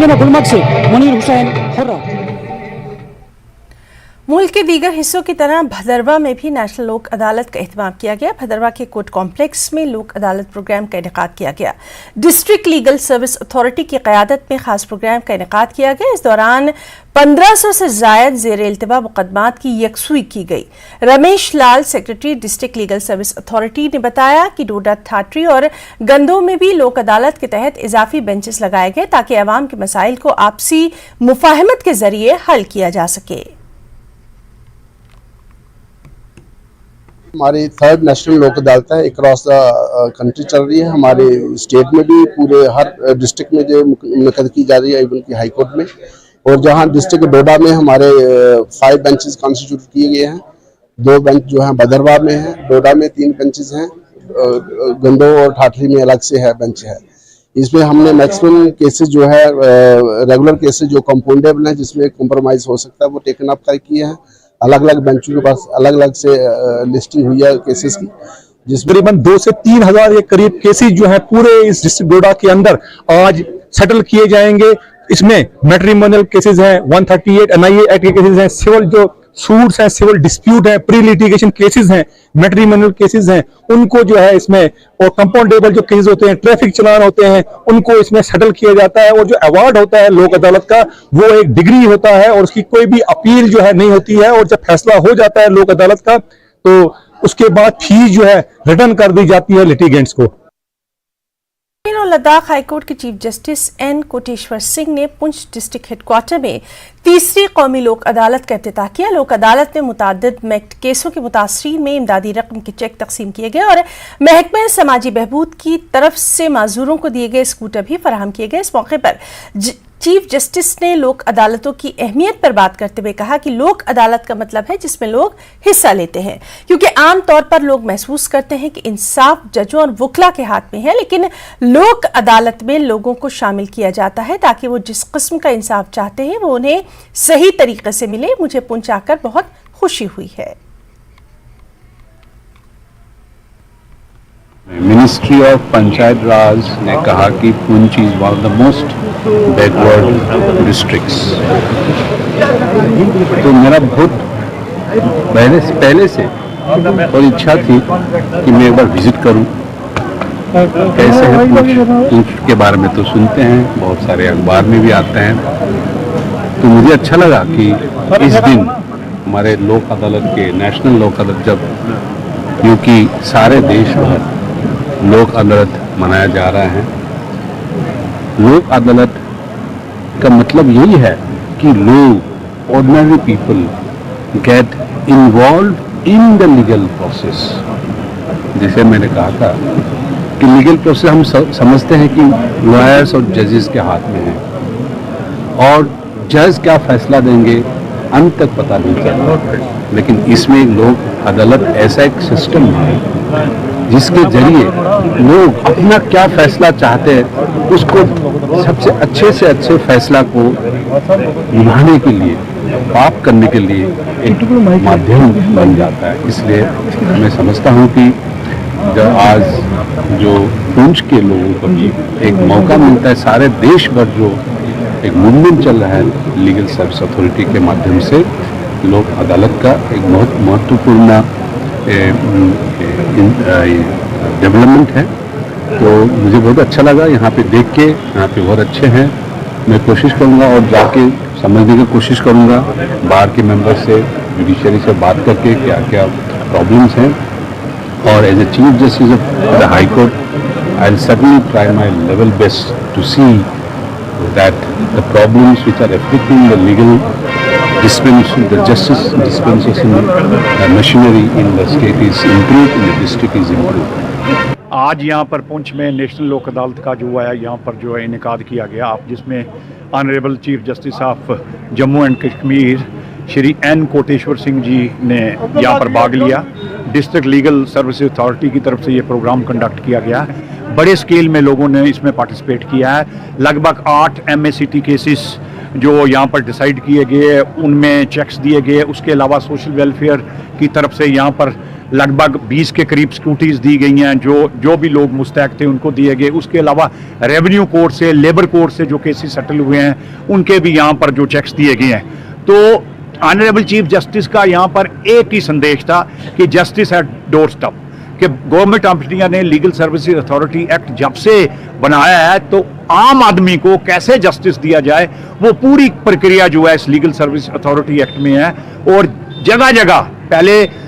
Medina Gulmarg से Munir Hussain hurrah. मुल्क के दीगर हिस्सों की तरह भदरवा में भी नेशनल लोक अदालत का एहतमाम किया गया। भदरवा के कोर्ट कॉम्प्लेक्स में लोक अदालत प्रोग्राम का इनेकाद किया गया। डिस्ट्रिक्ट लीगल सर्विस अथॉरिटी की क़यादत में खास प्रोग्राम का इनेकाद किया गया। इस दौरान 1500 से जायद ज़ेर इल्तिबा मुकदमात की यकसुई की गई। Ramesh Lal, secretary district legal service authority, ने बताया कि डोडा, ठाटरी और गंदों में भी लोक अदालत के तहत इजाफी बेंचेस लगाए गए ताकि अवाम के मसाइल को आपसी मुफाहमत के जरिए हल किया जा सके। हमारी थर्ड नेशनल लोक अदालत है, अक्रॉस द कंट्री चल रही है। हमारे स्टेट में भी पूरे हर डिस्ट्रिक्ट में जो मुनक़द की जा रही है, इवन की हाई कोर्ट में। और जहां डिस्ट्रिक्ट डोडा में हमारे 5 बेंचेस कॉन्स्टिट्यूट किए गए हैं। 2 बेंच जो हैं भदरवा में हैं, डोडा में 3 बेंचेस हैं, गंदो और ठाठरी में अलग से है बेंच है। इसमें हमने मैक्सिमम केसेस जो है रेगुलर केसेस जो कंपाउंडेबल हैं, जिसमें कॉम्प्रोमाइज हो सकता है, वो टेकन अप कर किए हैं। अलग अलग बेंचों के पास अलग अलग से लिस्टिंग हुई है केसेस की, जिसमें करीबन 2 से 3 हजार के करीब केसेस जो हैं पूरे इस डिस्ट्रिक्ट डोडा के अंदर आज सेटल किए जाएंगे। इसमें मैट्रिमोनियल केसेस हैं, 138 NIA एक्ट के केसेस हैं, सिविल जो सूट्स हैं, सिविल डिस्प्यूट हैं, प्री लिटिगेशन केसेस हैं, मैट्रिमोनियल केसेस हैं, उनको जो है इसमें, और कंपाउंडेबल जो केसेस होते हैं, ट्रैफिक चालान होते हैं, उनको इसमें सेटल किया जाता है। और जो अवार्ड होता है लोक अदालत का, वो एक डिग्री होता है और उसकी कोई भी अपील जो है नहीं होती है। और जब फैसला हो जाता है लोक अदालत का, तो उसके बाद फीस जो है रिटर्न कर दी जाती है लिटिगेंट्स को। लद्दाख हाईकोर्ट के chief justice N Koteshwar Singh ने पुंछ डिस्ट्रिक्ट हेडक्वार्टर में तीसरी कौमी लोक अदालत का इफ्तिताह किया। लोक अदालत में मुताद्दिद मैक्ट केसों के मुतासरीन में इमदादी रकम के चेक तकसीम किए गए और महकमा समाजी बहबूद की तरफ से माजूरों को दिए गए स्कूटर भी फराहम किए गए। इस मौके पर चीफ जस्टिस ने लोक अदालतों की अहमियत पर बात करते हुए कहा कि लोक अदालत का मतलब है जिसमें लोग हिस्सा लेते हैं, क्योंकि आम तौर पर लोग महसूस करते हैं कि इंसाफ जजों और वकला के हाथ में है, लेकिन लोक अदालत में लोगों को शामिल किया जाता है ताकि वो जिस किस्म का इंसाफ चाहते हैं वो उन्हें सही तरीके से मिले। मुझे पुंछ आकर बहुत खुशी हुई है। मिनिस्ट्री ऑफ पंचायत राज ने कहा कि Poonch is one of the most backward districts. तो मेरा बहुत पहले से और इच्छा थी कि मैं एक बार विजिट करूं। कैसे है पुंछ के बारे में तो सुनते हैं, बहुत सारे अखबार में भी आते हैं। तो मुझे अच्छा लगा कि इस दिन हमारे लोक अदालत के नेशनल लोक अदालत, जब क्योंकि सारे देश भर लोक अदालत मनाया जा रहा है। लोक अदालत का मतलब यही है कि लोग, ordinary people, get involve in the legal process. जैसे मैंने कहा था कि लीगल प्रोसेस हम समझते हैं कि लॉयर्स और जजेस के हाथ में है, और जज क्या फैसला देंगे अंत तक पता नहीं चलता। लेकिन इसमें लोक अदालत ऐसा एक सिस्टम है जिसके जरिए लोग अपना क्या फैसला चाहते हैं, उसको सबसे अच्छे से अच्छे फैसला को निभाने के लिए, प्राप्त करने के लिए एक माध्यम बन जाता है। इसलिए मैं समझता हूँ कि जब आज जो पुंछ के लोगों को भी एक मौका मिलता है, सारे देश भर जो एक मूवमेंट चल रहा है लीगल सर्विस अथॉरिटी के माध्यम से, लोक अदालत का एक बहुत महत्वपूर्ण डेवलपमेंट है। तो मुझे बहुत अच्छा लगा यहाँ पे देख के। यहाँ पे बहुत अच्छे हैं। मैं कोशिश करूँगा और जाके समझने की कोशिश करूँगा बार के मेंबर से, जुडिशरी से बात करके क्या क्या प्रॉब्लम्स हैं। और as a chief justice of the high court, I will certainly try my level best to see that the problems which are affecting the legal dispensation, the justice dispensation machinery in the state is improved, in the district is improved. आज यहाँ पर पुंछ में national लोक अदालत का जो है यहाँ पर जो है इनेकाद किया गया, आप जिसमें honourable chief justice of Jammu and Kashmir Shri N Koteshwar Singh ji ने यहाँ पर भाग लिया। डिस्ट्रिक्ट लीगल सर्विस अथॉरिटी की तरफ से ये प्रोग्राम कंडक्ट किया गया। बड़े स्केल में लोगों ने इसमें पार्टिसिपेट किया है। लगभग 8 MACT केसेस जो यहाँ पर डिसाइड किए गए, उनमें चेक्स दिए गए। उसके अलावा सोशल वेलफेयर की तरफ से यहाँ पर लगभग 20 के करीब सिक्योरिटीज़ दी गई हैं, जो भी लोग मुस्तहक थे उनको दिए गए। उसके अलावा रेवेन्यू कोर्ट से, लेबर कोर्ट से जो केसेस सेटल हुए हैं उनके भी यहाँ पर जो चेक्स दिए गए हैं। तो ऑनरेबल चीफ जस्टिस का यहाँ पर एक ही संदेश था कि जस्टिस एट डोर स्टेप, कि गवर्नमेंट ऑफ इंडिया ने लीगल सर्विसेज अथॉरिटी एक्ट जब से बनाया है तो आम आदमी को कैसे जस्टिस दिया जाए वो पूरी प्रक्रिया जो है इस लीगल सर्विस अथॉरिटी एक्ट में है। और जगह जगह पहले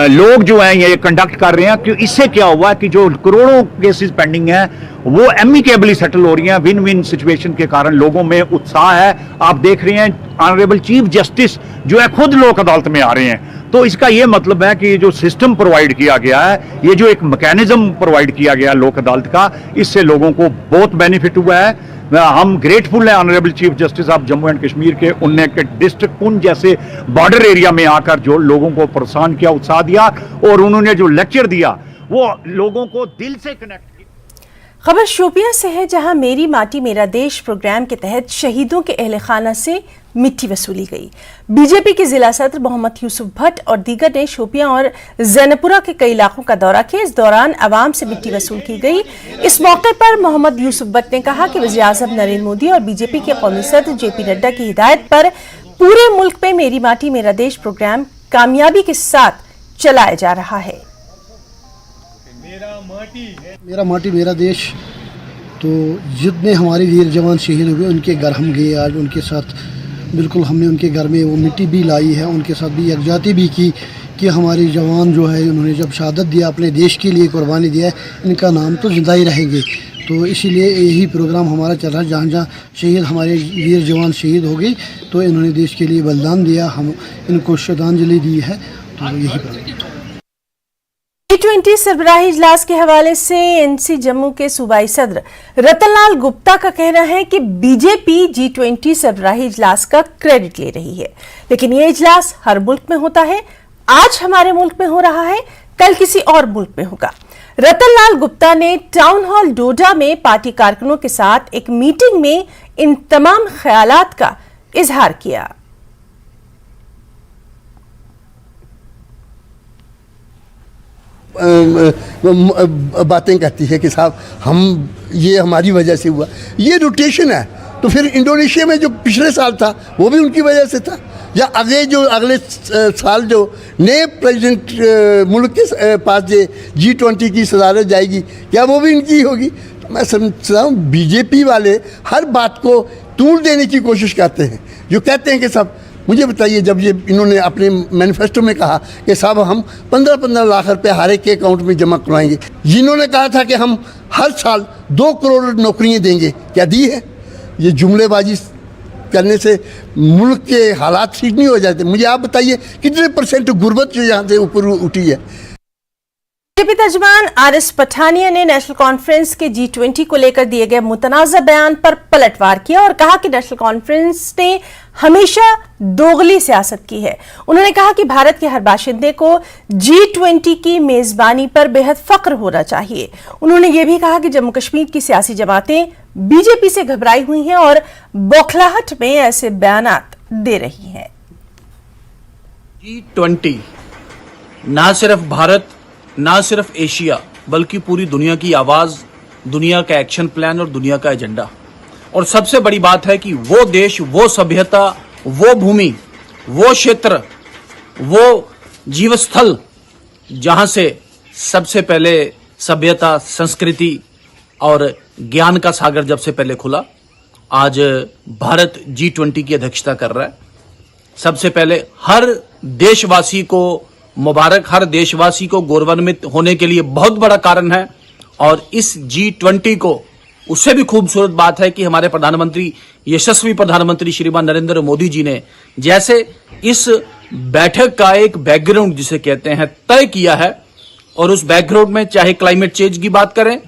लोग जो हैं ये कंडक्ट कर रहे हैं कि इससे क्या हुआ कि जो करोड़ों केसेस पेंडिंग हैं वो एमिकेबली सेटल हो रही हैं। विन विन सिचुएशन के कारण लोगों में उत्साह है। आप देख रहे हैं ऑनरेबल चीफ जस्टिस जो है खुद लोक अदालत में आ रहे हैं। तो इसका ये मतलब है कि जो सिस्टम प्रोवाइड किया गया है, ये जो एक मैकेनिज्म प्रोवाइड किया गया है लोक अदालत का, इससे लोगों को बहुत बेनिफिट हुआ है। हम ग्रेटफुल हैं honourable chief justice of Jammu and Kashmir के, उनने के डिस्ट्रिक्ट पुंछ जैसे बॉर्डर एरिया में आकर जो लोगों को प्रोत्साहन किया, उत्साह दिया और उन्होंने जो लेक्चर दिया वो लोगों को दिल से कनेक्ट किया। खबर शोपियां से है, जहां मेरी माटी मेरा देश प्रोग्राम के तहत शहीदों के अहले खाना से मिट्टी वसूली गई। बीजेपी के जिला सदर मोहम्मद यूसुफ भट्ट और दीगर ने शोपियां और जैनपुरा के कई इलाकों का दौरा किया। इस दौरान आवाम से मिट्टी वसूल की गई। इस मौके पर मोहम्मद यूसुफ भट्ट ने कहा कि वज़ीर-ए-आज़म नरेंद्र मोदी और बीजेपी के कौमी सदर JP नड्डा की हिदायत पर पूरे मुल्क में मेरी माटी मेरा देश प्रोग्राम कामयाबी के साथ चलाया जा रहा है। मेरा माटी मेरा देश, तो जितने हमारे वीर जवान शहीद हुए उनके घर हम गए आज, उनके साथ बिल्कुल हमने उनके घर में वो मिट्टी भी लाई है, उनके साथ भी यकजाती भी की कि हमारे जवान जो है उन्होंने जब शहादत दिया, अपने देश के लिए कुर्बानी दिया है, इनका नाम तो जिंदा ही रहेंगे। तो इसीलिए यही प्रोग्राम हमारा चल रहा है। जहाँ जहाँ शहीद हमारे वीर जवान शहीद हो गए तो इन्होंने देश के लिए बलिदान दिया, हम इनको श्रद्धांजलि दी है। तो यही प्रोग्राम G20 सरबराही इजलास के हवाले से NC जम्मू के सूबाई सदर रतनलाल गुप्ता का कहना है कि बीजेपी G20 सरबराही इजलास का क्रेडिट ले रही है, लेकिन ये इजलास हर मुल्क में होता है। आज हमारे मुल्क में हो रहा है, कल किसी और मुल्क में होगा। रतनलाल गुप्ता ने टाउन हॉल डोडा में पार्टी कारकुनों के साथ एक मीटिंग में इन तमाम ख्यालात का इजहार किया। बातें कहती है कि साहब हम ये हमारी वजह से हुआ, ये रोटेशन है। तो फिर इंडोनेशिया में जो पिछले साल था वो भी उनकी वजह से था, या अगले साल जो नए प्रेसिडेंट मुल्क के पास G20 की सदारत जाएगी, क्या वो भी इनकी होगी? मैं समझता हूँ बीजेपी वाले हर बात को तूल देने की कोशिश करते हैं। जो कहते हैं कि साहब मुझे बताइए, जब ये इन्होंने अपने मैनिफेस्टो में कहा कि साहब हम 15-15 लाख रुपए हर एक के अकाउंट में जमा करवाएंगे, जिन्होंने कहा था कि हम हर साल 2 करोड़ नौकरियां देंगे, क्या दी है? ये जुमलेबाजी करने से मुल्क के हालात ठीक नहीं हो जाते। मुझे आप बताइए कितने % गुर्बत जो यहाँ से ऊपर उठी है। बीजेपी तर्जुमान RS पठानिया ने नेशनल कॉन्फ्रेंस के G20 को लेकर दिए गए मुतनाज़ा बयान पर पलटवार किया और कहा कि नेशनल कॉन्फ्रेंस ने हमेशा दोगली सियासत की है। उन्होंने कहा कि भारत के हर बाशिंदे को G20 की मेजबानी पर बेहद फख्र होना चाहिए। उन्होंने ये भी कहा कि जम्मू कश्मीर की सियासी जमातें बीजेपी से घबराई हुई हैं और बौखलाहट में ऐसे बयानात दे रही हैं। G20 ना सिर्फ भारत, ना सिर्फ एशिया, बल्कि पूरी दुनिया की आवाज, दुनिया का एक्शन प्लान और दुनिया का एजेंडा। और सबसे बड़ी बात है कि वो देश, वो सभ्यता, वो भूमि, वो क्षेत्र, वो जीवस्थल जहां से सबसे पहले सभ्यता, संस्कृति और ज्ञान का सागर जब से पहले खुला, आज भारत G20 की अध्यक्षता कर रहा है। सबसे पहले हर देशवासी को मुबारक, हर देशवासी को गौरवान्वित होने के लिए बहुत बड़ा कारण है। और इस G20 को उससे भी खूबसूरत बात है कि हमारे प्रधानमंत्री, यशस्वी प्रधानमंत्री श्रीमान नरेंद्र मोदी जी ने जैसे इस बैठक का एक बैकग्राउंड जिसे कहते हैं तय किया है, और उस बैकग्राउंड में चाहे क्लाइमेट चेंज की बात करें,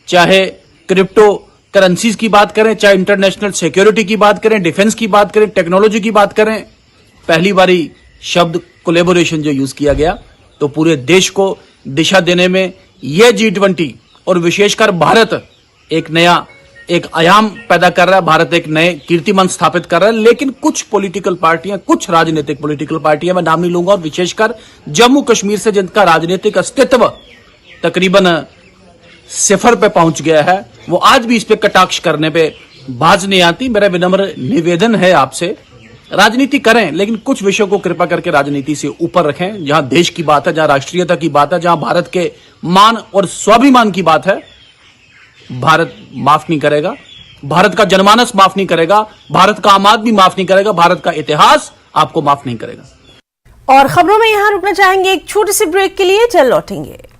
चाहे क्रिप्टो करेंसीज की बात करें, चाहे इंटरनेशनल सिक्योरिटी की बात करें, डिफेंस की बात करें, टेक्नोलॉजी की बात करें, पहली बारी शब्द कोलैबोरेशन जो यूज किया गया, तो पूरे देश को दिशा देने में यह G20 और विशेषकर भारत एक नया एक आयाम पैदा कर रहा है, भारत एक नए कीर्तिमान स्थापित कर रहा है। लेकिन कुछ पॉलिटिकल पार्टियां, कुछ राजनीतिक पॉलिटिकल पार्टियां, मैं नाम नहीं लूंगा, और विशेषकर जम्मू कश्मीर से जिनका राजनीतिक अस्तित्व तकरीबन सिफर पे पहुंच गया है, वो आज भी इस पे कटाक्ष करने पे बाज नहीं आती। मेरा विनम्र निवेदन है आपसे, राजनीति करें लेकिन कुछ विषयों को कृपा करके राजनीति से ऊपर रखें। जहां देश की बात है, जहां राष्ट्रीयता की बात है, जहां भारत के मान और स्वाभिमान की बात है, भारत माफ नहीं करेगा, भारत का जनमानस माफ नहीं करेगा, भारत का आम आदमी माफ नहीं करेगा, भारत का इतिहास आपको माफ नहीं करेगा। और खबरों में यहां रुकना चाहेंगे एक छोटे से ब्रेक के लिए, जल्द लौटेंगे।